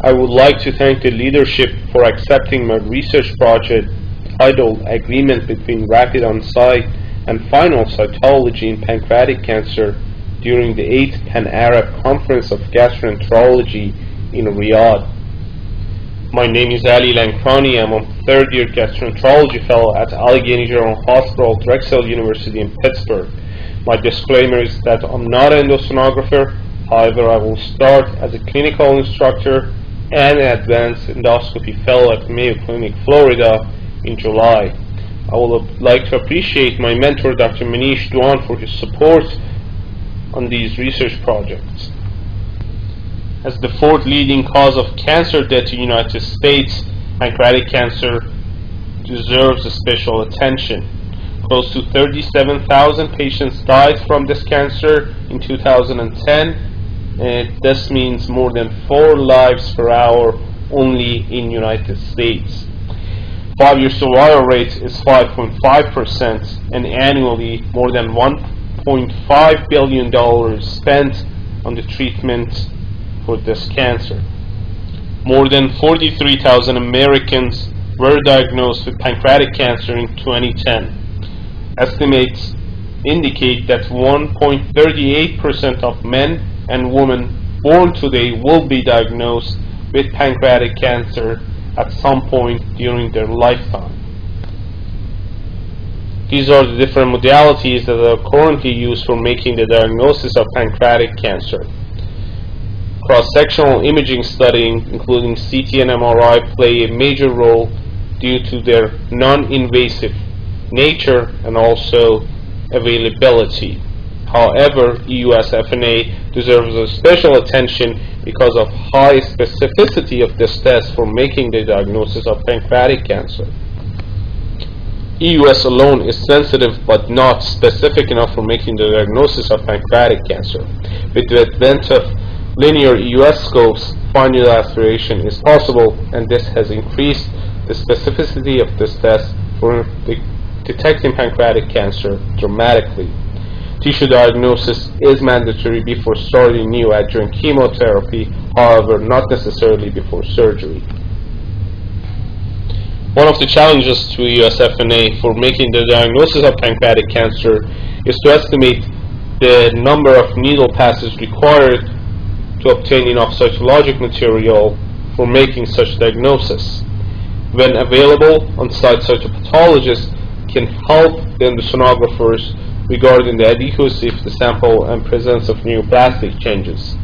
I would like to thank the leadership for accepting my research project titled Agreement between Rapid On-Site and Final Cytology in Pancreatic Cancer during the 8th Pan-Arab Conference of Gastroenterology in Riyadh. My name is Ali Lankrani. I'm a third-year gastroenterology fellow at Allegheny General Hospital, Drexel University in Pittsburgh. My disclaimer is that I'm not an endosonographer. However, I will start as a clinical instructor and an advanced endoscopy fellow at Mayo Clinic, Florida in July. I would like to appreciate my mentor, Dr. Manish Dwan, for his support on these research projects. As the fourth leading cause of cancer death in the United States, pancreatic cancer deserves special attention. Close to 37,000 patients died from this cancer in 2010, and this means more than 4 lives per hour only in the United States. 5-year survival rate is 5.5%, and annually more than $1.5 billion spent on the treatment for this cancer. More than 43,000 Americans were diagnosed with pancreatic cancer in 2010. Estimates indicate that 1.38% of men and women born today will be diagnosed with pancreatic cancer at some point during their lifetime. These are the different modalities that are currently used for making the diagnosis of pancreatic cancer. Cross-sectional imaging studying, including CT and MRI, play a major role due to their non-invasive nature and also availability. However, EUS FNA deserves a special attention because of high specificity of this test for making the diagnosis of pancreatic cancer. EUS alone is sensitive but not specific enough for making the diagnosis of pancreatic cancer. With the advent of linear EUS scopes, final aspiration is possible, and this has increased the specificity of this test for detecting pancreatic cancer dramatically. Tissue diagnosis is mandatory before starting neoadjuvant chemotherapy, however, not necessarily before surgery. One of the challenges to EUS FNA for making the diagnosis of pancreatic cancer is to estimate the number of needle passes required to obtain enough cytologic material for making such diagnosis. When available, on-site cytopathologists can help the endosonographers regarding the adequacy of the sample and presence of neoplastic changes.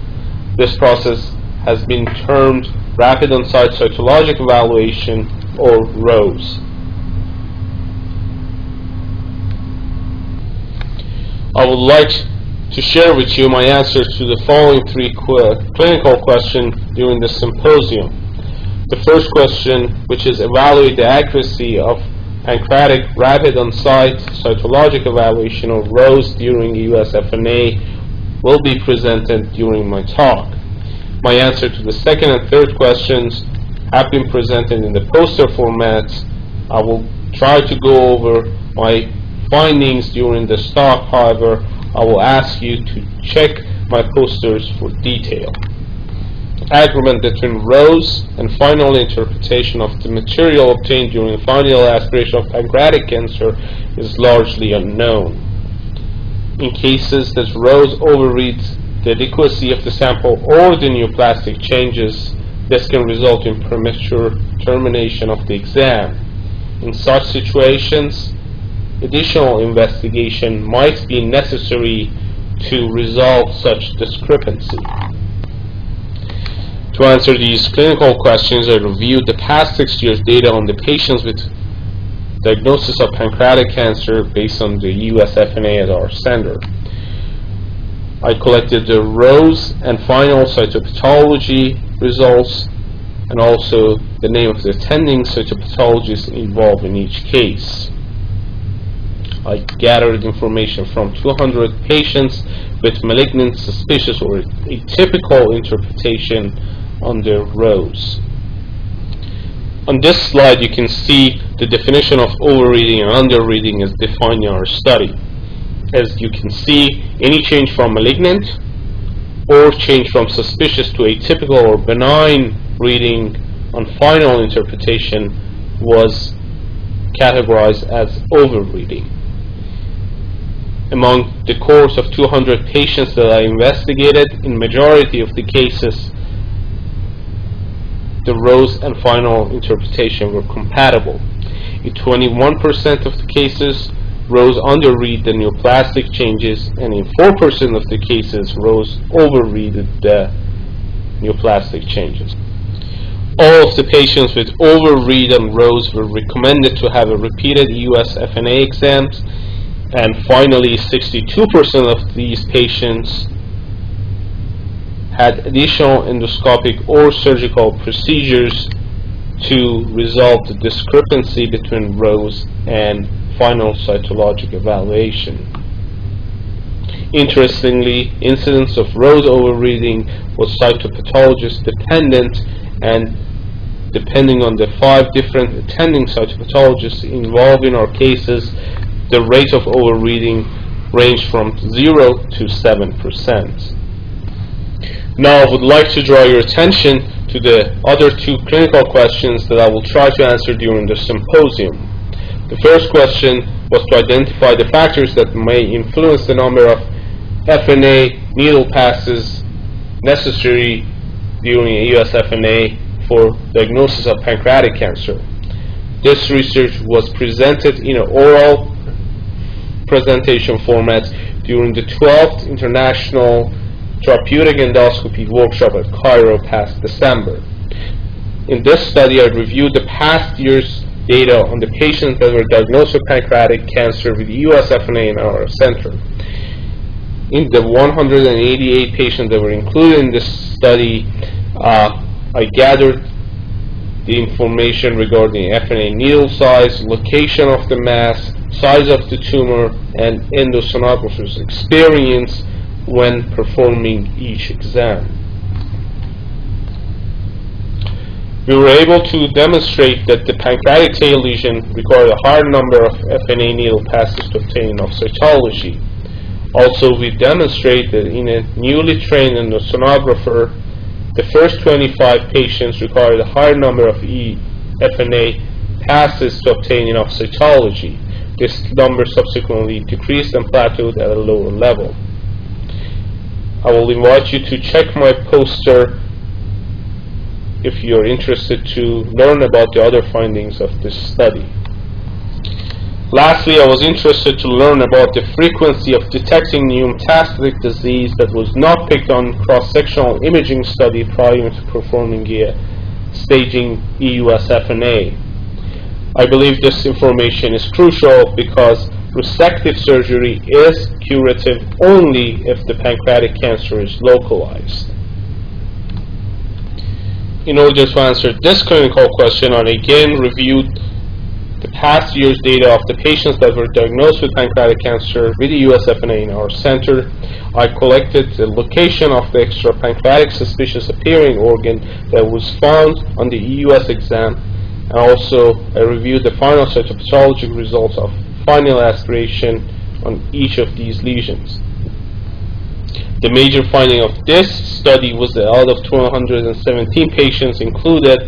This process has been termed Rapid On-Site Cytologic Evaluation, or ROSE. I would like to share with you my answers to the following 3 clinical questions during this symposium. The first question, which is evaluate the accuracy of pancreatic rapid on-site cytologic evaluation, or ROSE, during EUS FNA, will be presented during my talk. My answer to the second and third questions have been presented in the poster format. I will try to go over my findings during this talk. However, I will ask you to check my posters for detail. Agreement between ROSE and final interpretation of the material obtained during final aspiration of pancreatic cancer is largely unknown. In cases that ROSE overreads the adequacy of the sample or the neoplastic changes, this can result in premature termination of the exam. In such situations, additional investigation might be necessary to resolve such discrepancy. To answer these clinical questions, I reviewed the past 6 years' data on the patients with diagnosis of pancreatic cancer based on the EUS FNA as our standard. I collected the ROSE and final cytopathology results, and also the name of the attending cytopathologists involved in each case. I gathered information from 200 patients with malignant, suspicious, or atypical interpretation on their ROSE. On this slide, you can see the definition of overreading and underreading as defined in our study. As you can see, any change from malignant or change from suspicious to atypical or benign reading on final interpretation was categorized as overreading. Among the cohorts of 200 patients that I investigated, in majority of the cases, the Rose and final interpretation were compatible. In 21% of the cases, Rose underread the neoplastic changes, and in 4% of the cases, Rose overreaded the neoplastic changes. All of the patients with overread and Rose were recommended to have a repeated EUS FNA exams, and finally 62% of these patients had additional endoscopic or surgical procedures to resolve the discrepancy between Rose and final cytologic evaluation. Interestingly, incidence of Rose overreading was cytopathologist dependent, and depending on the 5 different attending cytopathologists involved in our cases, the rate of overreading ranged from 0 to 7%. Now I would like to draw your attention to the other 2 clinical questions that I will try to answer during the symposium. The first question was to identify the factors that may influence the number of FNA needle passes necessary during a EUS FNA for diagnosis of pancreatic cancer. This research was presented in an oral presentation format during the 12th International Therapeutic Endoscopy Workshop at Cairo past December. In this study, I reviewed the past year's data on the patients that were diagnosed with pancreatic cancer with EUS FNA in our center. In the 188 patients that were included in this study, I gathered the information regarding FNA needle size, location of the mass, size of the tumor, and endosonographer's experience when performing each exam. We were able to demonstrate that the pancreatic tail lesion required a higher number of FNA needle passes to obtain enough cytology. Also, we demonstrated that in a newly trained endosonographer, the first 25 patients required a higher number of FNA passes to obtain enough cytology. This number subsequently decreased and plateaued at a lower level. I will invite you to check my poster if you are interested to learn about the other findings of this study. Lastly, I was interested to learn about the frequency of detecting neoplastic disease that was not picked on cross-sectional imaging study prior to performing a staging EUS FNA. I believe this information is crucial because resective surgery is curative only if the pancreatic cancer is localized. In order to answer this clinical question, I again reviewed the past year's data of the patients that were diagnosed with pancreatic cancer with EUS FNA in our center. I collected the location of the extrapancreatic suspicious appearing organ that was found on the EUS exam, and also I reviewed the final cytopathologic results of final aspiration on each of these lesions. The major finding of this study was that out of 217 patients included,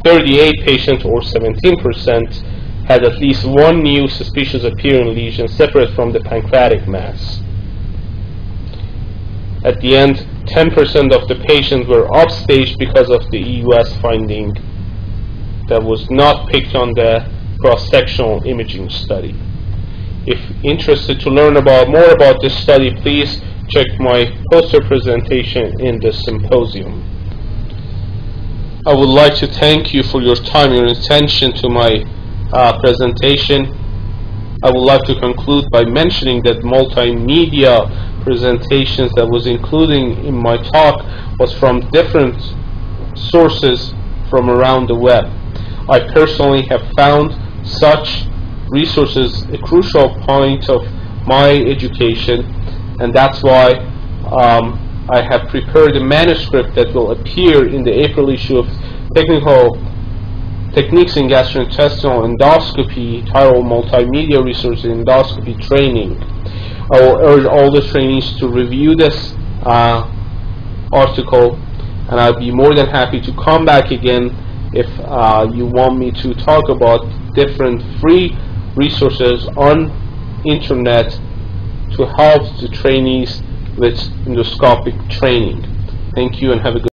38 patients or 17% had at least one new suspicious appearing lesion separate from the pancreatic mass. At the end, 10% of the patients were upstaged because of the EUS finding that was not picked on the cross-sectional imaging study. If interested to learn more about this study, please check my poster presentation in the symposium. I would like to thank you for your time and attention to my presentation. I would like to conclude by mentioning that multimedia presentations that was included in my talk was from different sources from around the web. I personally have found such resources a crucial point of my education, and that's why I have prepared a manuscript that will appear in the April issue of Techniques in Gastrointestinal Endoscopy, titled Multimedia Resources in Endoscopy Training. I will urge all the trainees to review this article and I'll be more than happy to come back again if you want me to talk about different free resources on internet to help the trainees with endoscopic training. Thank you and have a good